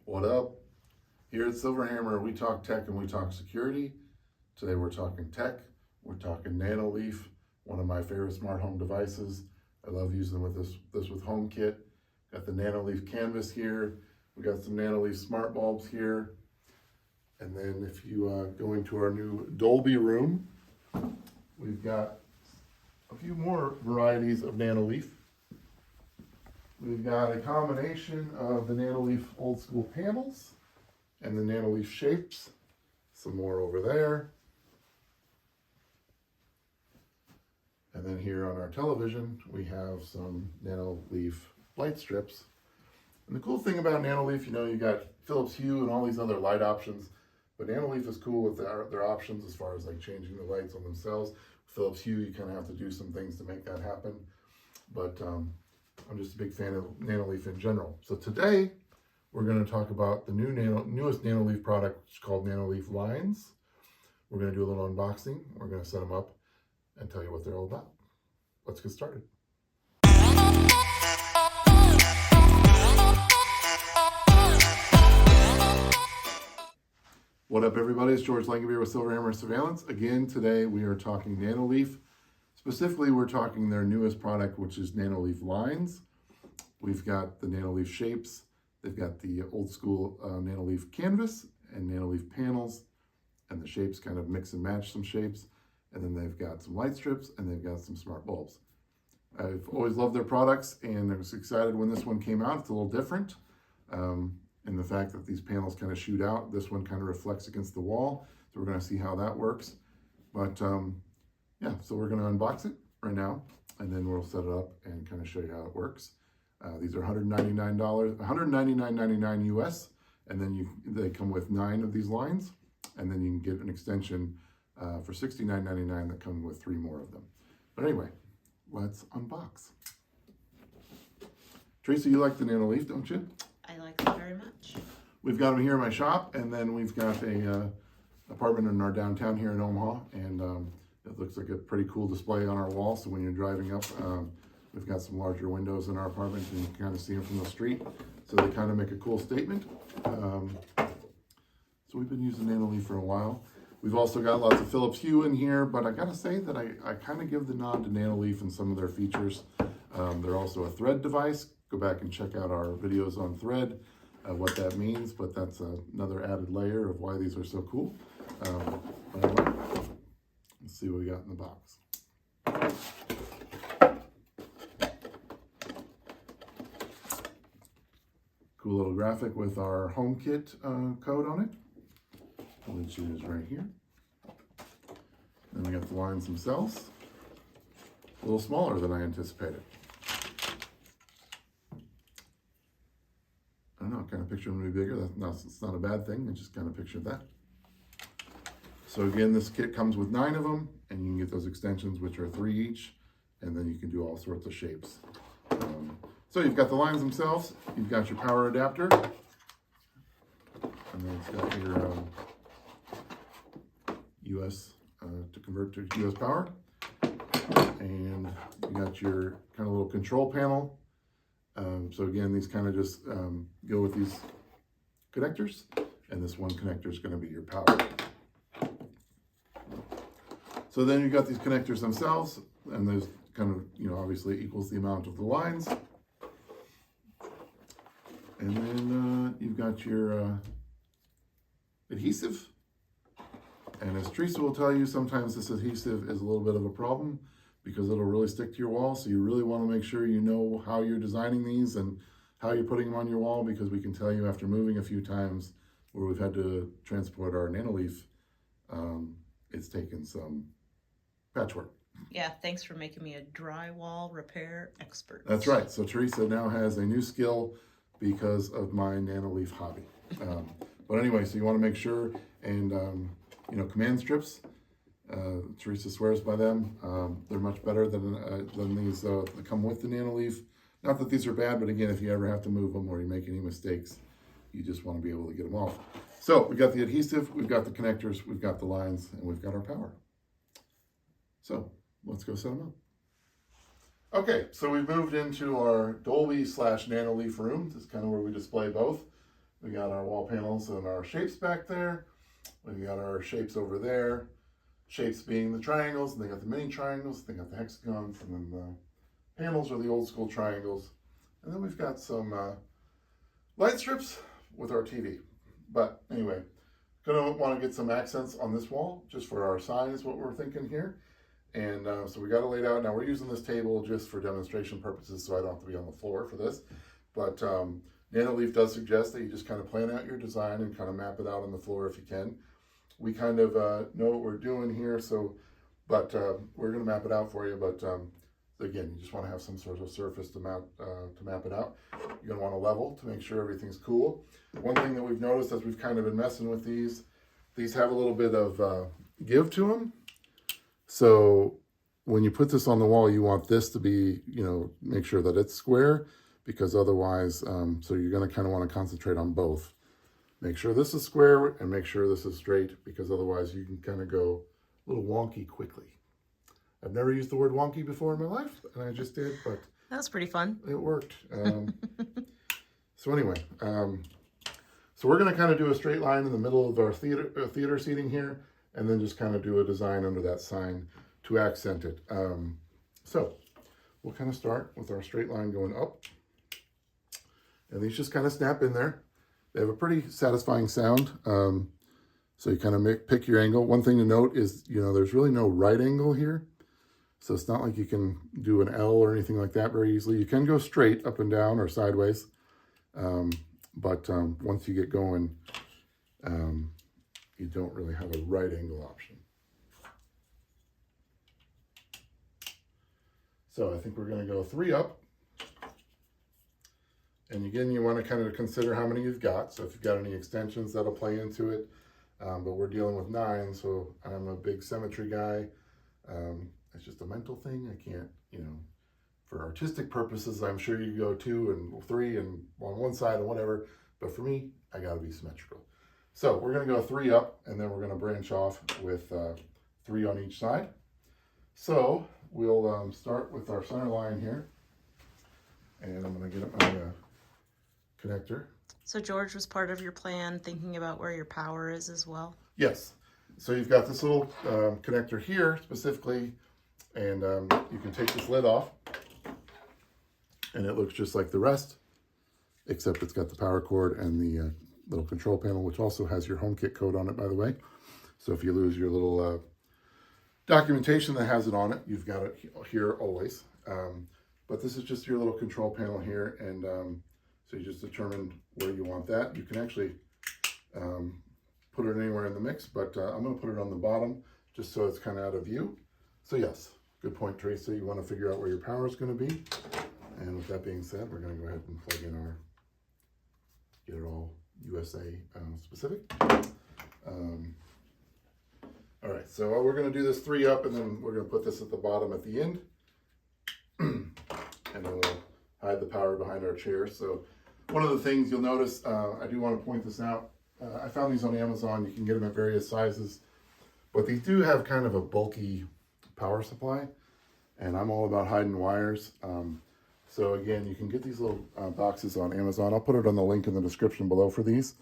What up? Here at Silverhammer, we talk tech and we talk security. Today we're talking tech. We're talking Nanoleaf, one of my favorite smart home devices. I love using with this with HomeKit. Got the Nanoleaf canvas here. We got some Nanoleaf smart bulbs here. And then if you go into our new Dolby room, we've got a few more varieties of Nanoleaf. We've got a combination of the Nanoleaf old school panels and the Nanoleaf shapes. Some more over there. And then here on our television, we have some Nanoleaf light strips. And the cool thing about Nanoleaf, you got Philips Hue and all these other light options, but Nanoleaf is cool with their options as far as like changing the lights on themselves. Philips Hue, you kind of have to do some things to make that happen. But I'm just a big fan of Nanoleaf in general. So today, we're going to talk about the newest Nanoleaf product, which is called Nanoleaf LInes. We're going to do a little unboxing. We're going to set them up and tell you what they're all about. Let's get started. What up, everybody? It's George Langabeer with Silverhammer Surveillance. Again, today we are talking Nanoleaf. Specifically, we're talking their newest product, which is Nanoleaf LInes. We've got the Nanoleaf shapes. They've got the old school Nanoleaf canvas and Nanoleaf panels, and the shapes kind of mix and match some shapes. And then they've got some light strips and they've got some smart bulbs. I've always loved their products, and I was excited when this one came out. It's a little different in the fact that these panels kind of shoot out. This one kind of reflects against the wall. So we're going to see how that works. But yeah, so we're going to unbox it right now, and then we'll set it up and kind of show you how it works. These are $199, $199.99 US, and then they come with 9 of these lines, and then you can get an extension for $69.99 that come with 3 more of them. But anyway, let's unbox. Teresa, you like the Nanoleaf, don't you? I like them very much. We've got them here in my shop, and then we've got a apartment in our downtown here in Omaha, and it looks like a pretty cool display on our wall. So when you're driving up, we've got some larger windows in our apartment, and you can kind of see them from the street. So they kind of make a cool statement. So we've been using Nanoleaf for a while. We've also got lots of Philips Hue in here, but I gotta say that I kind of give the nod to Nanoleaf and some of their features. They're also a thread device. Go back and check out our videos on thread, what that means, but that's another added layer of why these are so cool. But anyway, let's see what we got in the box. Cool little graphic with our HomeKit code on it, which is right here. Then we got the lines themselves, a little smaller than I anticipated. I don't know, kind of picture them to be bigger. It's not a bad thing. I just kind of pictured that. So again, this kit comes with 9 of them, and you can get those extensions, which are 3 each, and then you can do all sorts of shapes. So you've got the lines themselves, you've got your power adapter, and then it's got your US to convert to US power, and you got your kind of little control panel. So again, these kind of just go with these connectors, and this one connector is going to be your power. So then you've got these connectors themselves, and there's kind of, obviously equals the amount of the lines. And then you've got your adhesive. And as Teresa will tell you, sometimes this adhesive is a little bit of a problem because it'll really stick to your wall. So you really want to make sure you know how you're designing these and how you're putting them on your wall, because we can tell you after moving a few times where we've had to transport our Nanoleaf, it's taken some patchwork. Yeah, thanks for making me a drywall repair expert. That's right. So Teresa now has a new skill because of my Nanoleaf hobby. But anyway, so you want to make sure, and command strips, Teresa swears by them. They're much better than these that come with the Nanoleaf. Not that these are bad, but again, if you ever have to move them or you make any mistakes, you just want to be able to get them off. So we've got the adhesive, we've got the connectors, we've got the lines, and we've got our power. So let's go set them up. Okay, so we've moved into our Dolby / Nanoleaf room. This is kind of where we display both. We got our wall panels and our shapes back there. We got our shapes over there. Shapes being the triangles, and they got the mini triangles, they got the hexagons, and then the panels are the old school triangles. And then we've got some light strips with our TV. But anyway, gonna want to get some accents on this wall just for our sign is what we're thinking here. And so we got it laid out. Now we're using this table just for demonstration purposes, so I don't have to be on the floor for this. But Nanoleaf does suggest that you just kind of plan out your design and kind of map it out on the floor if you can. We kind of know what we're doing here, so, but we're going to map it out for you. But again, you just want to have some sort of surface to map it out. You're going to want to level to make sure everything's cool. One thing that we've noticed as we've kind of been messing with these have a little bit of give to them. So when you put this on the wall, you want this to be, you know, make sure that it's square, because otherwise, so you're going to kind of want to concentrate on both. Make sure this is square and make sure this is straight, because otherwise you can kind of go a little wonky quickly. I've never used the word wonky before in my life, and I just did, but That was pretty fun. it worked. So anyway, so we're going to kind of do a straight line in the middle of our theater seating here, and then just kind of do a design under that sign to accent it. So we'll kind of start with our straight line going up, and these just kind of snap in there. They have a pretty satisfying sound. So you kind of pick your angle. One thing to note is, you know, there's really no right angle here. So it's not like you can do an L or anything like that very easily. You can go straight up and down or sideways. But once you get going, you don't really have a right angle option. So I think we're going to go 3 up. And again, you want to kind of consider how many you've got. So if you've got any extensions, that'll play into it. But we're dealing with 9, so I'm a big symmetry guy. It's just a mental thing. I can't, you know, for artistic purposes, I'm sure you go 2 and 3 and on one side and whatever. But for me, I got to be symmetrical. So we're going to go 3 up, and then we're going to branch off with 3 on each side. So we'll start with our center line here. And I'm going to get my connector. So George, was part of your plan thinking about where your power is as well? Yes. So you've got this little connector here specifically, and you can take this lid off, and it looks just like the rest, except it's got the power cord and the little control panel, which also has your HomeKit code on it, by the way. So if you lose your little documentation that has it on it, you've got it here always. But this is just your little control panel here, and so you just determined where you want that. You can actually put it anywhere in the mix, but I'm going to put it on the bottom just so it's kind of out of view. So yes, good point, Tracy. You want to figure out where your power is going to be. And with that being said, we're going to go ahead and plug in our, get it all USA specific. All right, so we're going to do this 3 up, and then we're going to put this at the bottom at the end. And then we'll hide the power behind our chair. So one of the things you'll notice, I do want to point this out. I found these on Amazon. You can get them at various sizes, but these do have kind of a bulky power supply, and I'm all about hiding wires. So again, you can get these little boxes on Amazon. I'll put it on the link in the description below for these.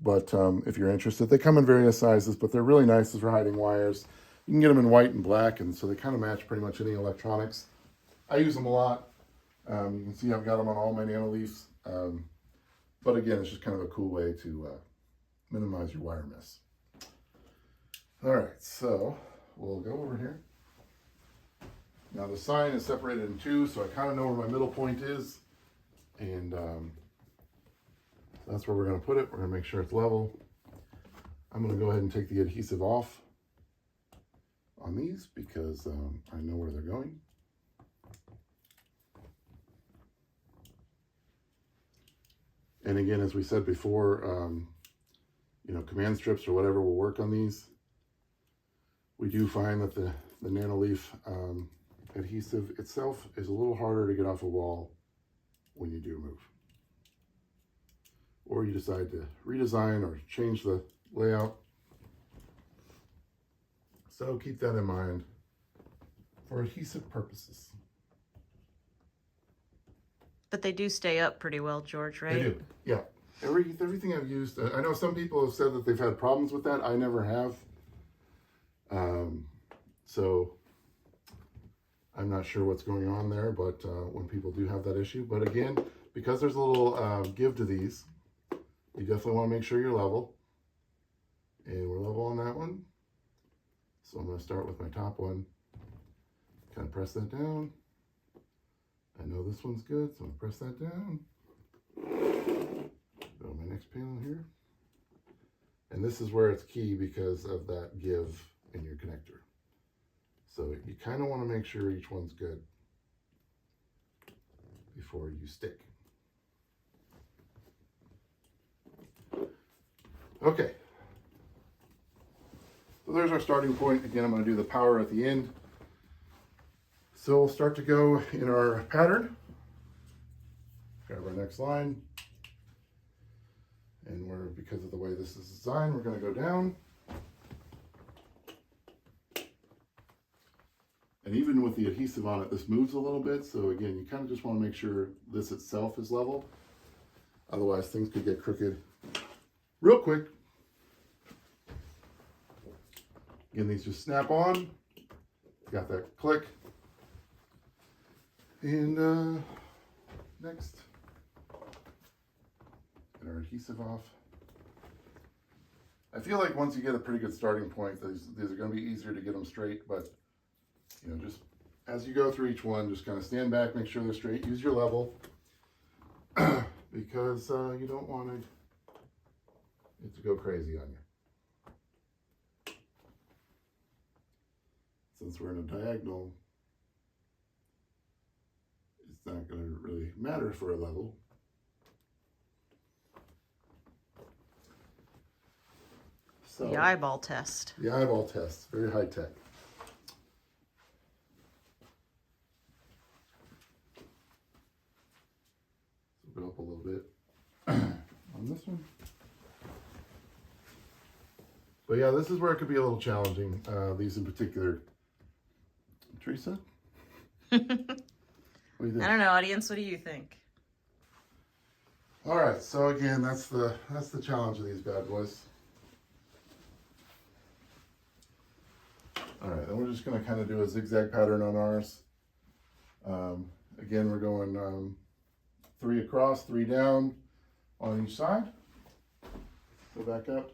But if you're interested, they come in various sizes, but they're really nice for hiding wires. You can get them in white and black, and so they kind of match pretty much any electronics. I use them a lot. You can see I've got them on all my Nanoleafs. But again, it's just kind of a cool way to minimize your wire mess. All right, so we'll go over here. Now the sign is separated in 2, so I kind of know where my middle point is. And that's where we're going to put it. We're going to make sure it's level. I'm going to go ahead and take the adhesive off on these because I know where they're going. And again, as we said before, you know, command strips or whatever will work on these. We do find that the Nanoleaf adhesive itself is a little harder to get off a wall when you do move. Or you decide to redesign or change the layout. So keep that in mind for adhesive purposes. But they do stay up pretty well, George, right? They do, yeah. Everything I've used, I know some people have said that they've had problems with that. I never have. So I'm not sure what's going on there, but when people do have that issue. But again, because there's a little give to these, you definitely want to make sure you're level. And we're level on that one. So I'm going to start with my top one. Kind of press that down. I know this one's good, so I'm going to press that down. Go to my next panel here. And this is where it's key because of that give in your connector. So you kind of want to make sure each one's good before you stick. Okay. So there's our starting point. Again, I'm going to do the power at the end. So we'll start to go in our pattern. Grab our next line. And because of the way this is designed, we're going to go down. And even with the adhesive on it, this moves a little bit. So again, you kind of just want to make sure this itself is level. Otherwise, things could get crooked real quick. Again, these just snap on. Got that click. And next, get our adhesive off. I feel like once you get a pretty good starting point, these are going to be easier to get them straight, but you know, just as you go through each one, just kind of stand back, make sure they're straight, use your level, because you don't want it to go crazy on you. Since we're in a diagonal, it's not going to really matter for a level. So, the eyeball test. The eyeball test, very high tech. Go up a little bit on this one. But yeah, this is where it could be a little challenging, these in particular. Teresa? What do you think? I don't know, audience, what do you think? All right, so again, that's the challenge of these bad boys. All right, then we're just going to kind of do a zigzag pattern on ours. Again, we're going 3 across, 3 down on each side. Go back up.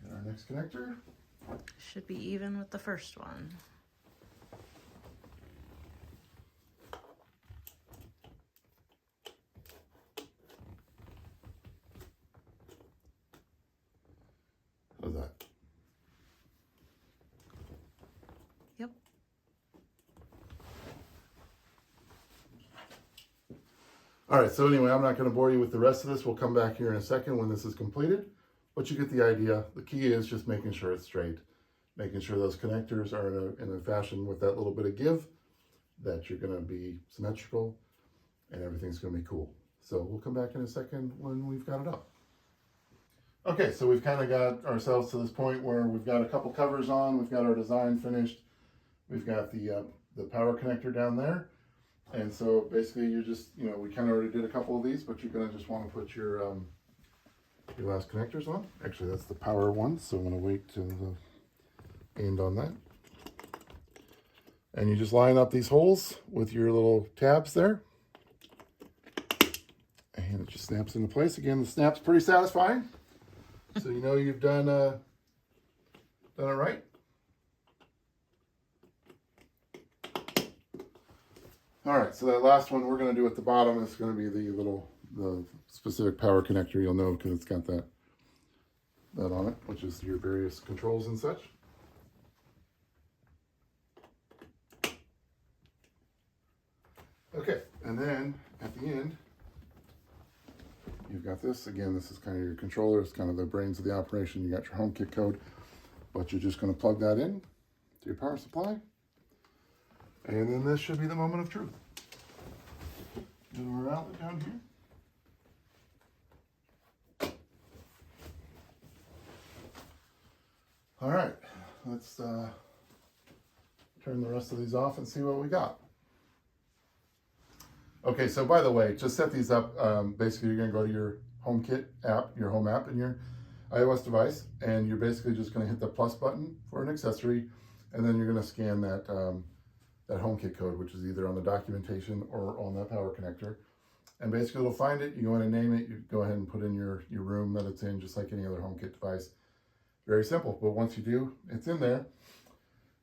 Get our next connector. Should be even with the first one. How's that? Yep. All right, so anyway, I'm not going to bore you with the rest of this. We'll come back here in a second when this is completed, but you get the idea. The key is just making sure it's straight, making sure those connectors are in a fashion with that little bit of give, that you're going to be symmetrical, and everything's going to be cool. So we'll come back in a second when we've got it up. Okay, so we've kind of got ourselves to this point where we've got a couple covers on, we've got our design finished, we've got the power connector down there. And so basically you just, you know, we kind of already did a couple of these, but you're going to just want to put your last connectors on. Actually, that's the power one, so I'm going to wait till the end on that. And you just line up these holes with your little tabs there. And it just snaps into place. Again, the snap's pretty satisfying. So you know you've done it right. All right, so that last one we're going to do at the bottom is going to be the specific power connector. You'll know because it's got that on it, which is your various controls and such. Okay, and then at the end, you've got this. Again, this is kind of your controller. It's kind of the brains of the operation. You got your HomeKit code, but you're just going to plug that in to your power supply. And then this should be the moment of truth. Get our outlet down here. All right, let's turn the rest of these off and see what we got. Okay, so by the way, to set these up, basically you're gonna go to your HomeKit app, your home app in your iOS device, and you're basically just gonna hit the plus button for an accessory, and then you're gonna scan that, that HomeKit code, which is either on the documentation or on that power connector. And basically it'll find it, you go in and name it, you go ahead and put in your room that it's in, just like any other HomeKit device. Very simple, but once you do, it's in there.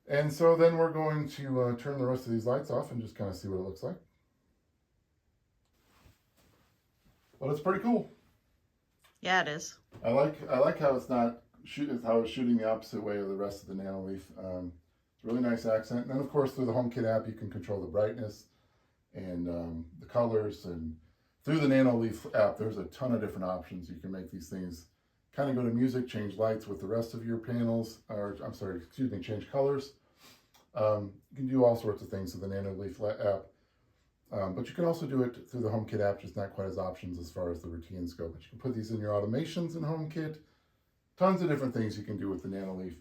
And so then we're going to turn the rest of these lights off and just kind of see what it looks like. But it's pretty cool. Yeah, it is. I like how it's not how it's shooting the opposite way of the rest of the Nanoleaf. It's a really nice accent. And then of course through the HomeKit app you can control the brightness and the colors, and through the Nanoleaf app there's a ton of different options. You can make these things kind of go to music, change lights with the rest of your panels, or I'm sorry, excuse me, change colors. You can do all sorts of things with the Nanoleaf app. But you can also do it through the HomeKit app, just not quite as options as far as the routines go. But you can put these in your automations in HomeKit. Tons of different things you can do with the Nanoleaf.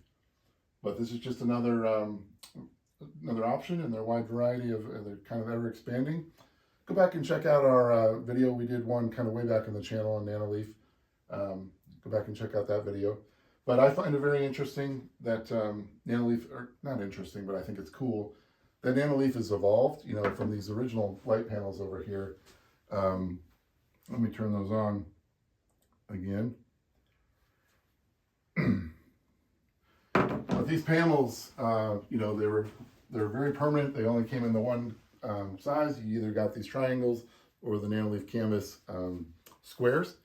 But this is just another option in their wide variety of, they're kind of ever expanding. Go back and check out our video. We did one kind of way back in the channel on Nanoleaf. Go back and check out that video. But I find it very interesting that Nanoleaf, or not interesting, but I think it's cool that Nanoleaf has evolved, you know, from these original light panels over here. Let me turn those on again. But these panels, you know, they're very permanent. They only came in the one size. You either got these triangles or the Nanoleaf canvas squares.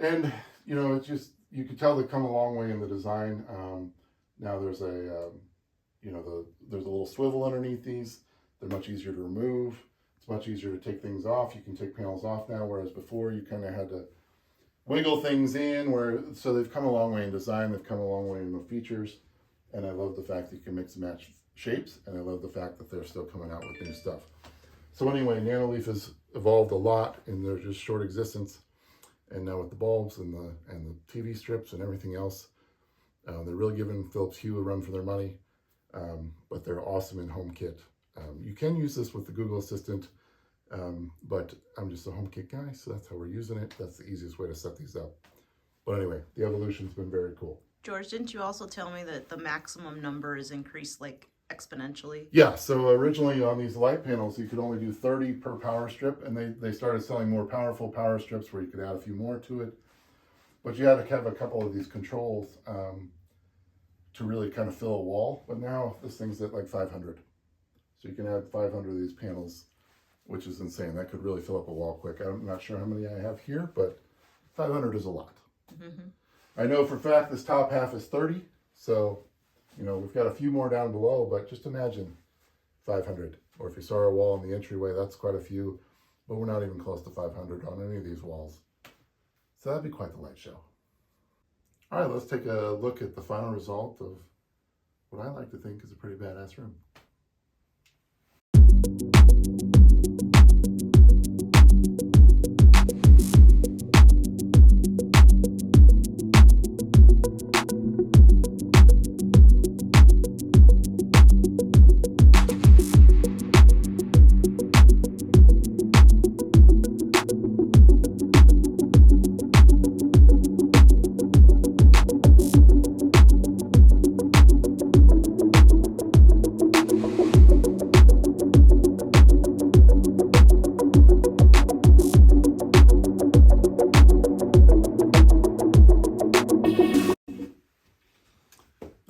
And, you know, it's just, you could tell they've come a long way in the design. Now there's a, you know, there's a little swivel underneath these. They're much easier to remove. It's much easier to take things off. You can take panels off now, whereas before you kind of had to wiggle things in. So they've come a long way in design. They've come a long way in the features. And I love the fact that you can mix and match shapes. And I love the fact that they're still coming out with new stuff. So anyway, Nanoleaf has evolved a lot in their just short existence. And now with the bulbs and the TV strips and everything else, they're really giving Philips Hue a run for their money. But they're awesome in HomeKit. You can use this with the Google Assistant, but I'm just a HomeKit guy, so that's how we're using it. That's the easiest way to set these up. But anyway, the evolution's been very cool. George, didn't you also tell me that the maximum number is increased like exponentially? Yeah, so originally on these light panels, you could only do 30 per power strip, and they started selling more powerful power strips where you could add a few more to it. But you had to have a couple of these controls to really kind of fill a wall. But now this thing's at like 500. So you can add 500 of these panels, which is insane. That could really fill up a wall quick. I'm not sure how many I have here, but 500 is a lot. Mm-hmm. I know for a fact this top half is 30. So, you know, we've got a few more down below, but just imagine 500. Or if you saw our wall in the entryway, that's quite a few. But we're not even close to 500 on any of these walls. So that'd be quite the light show. All right, let's take a look at the final result of what I like to think is a pretty badass room.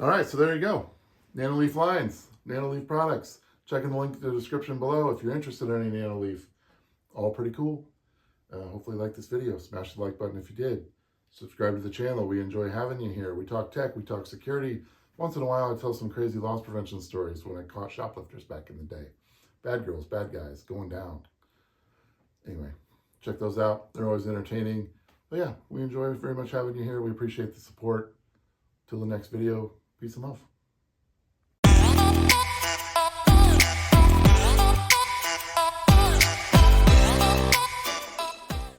All right, so there you go. Nanoleaf Lines, Nanoleaf products. Check in the link in the description below if you're interested in any Nanoleaf. All pretty cool. Hopefully you liked this video. Smash the like button if you did. Subscribe to the channel. We enjoy having you here. We talk tech, we talk security. Once in a while I tell some crazy loss prevention stories when I caught shoplifters back in the day. Bad girls, bad guys, going down. Anyway, check those out. They're always entertaining. But yeah, we enjoy very much having you here. We appreciate the support. Till the next video, peace and love.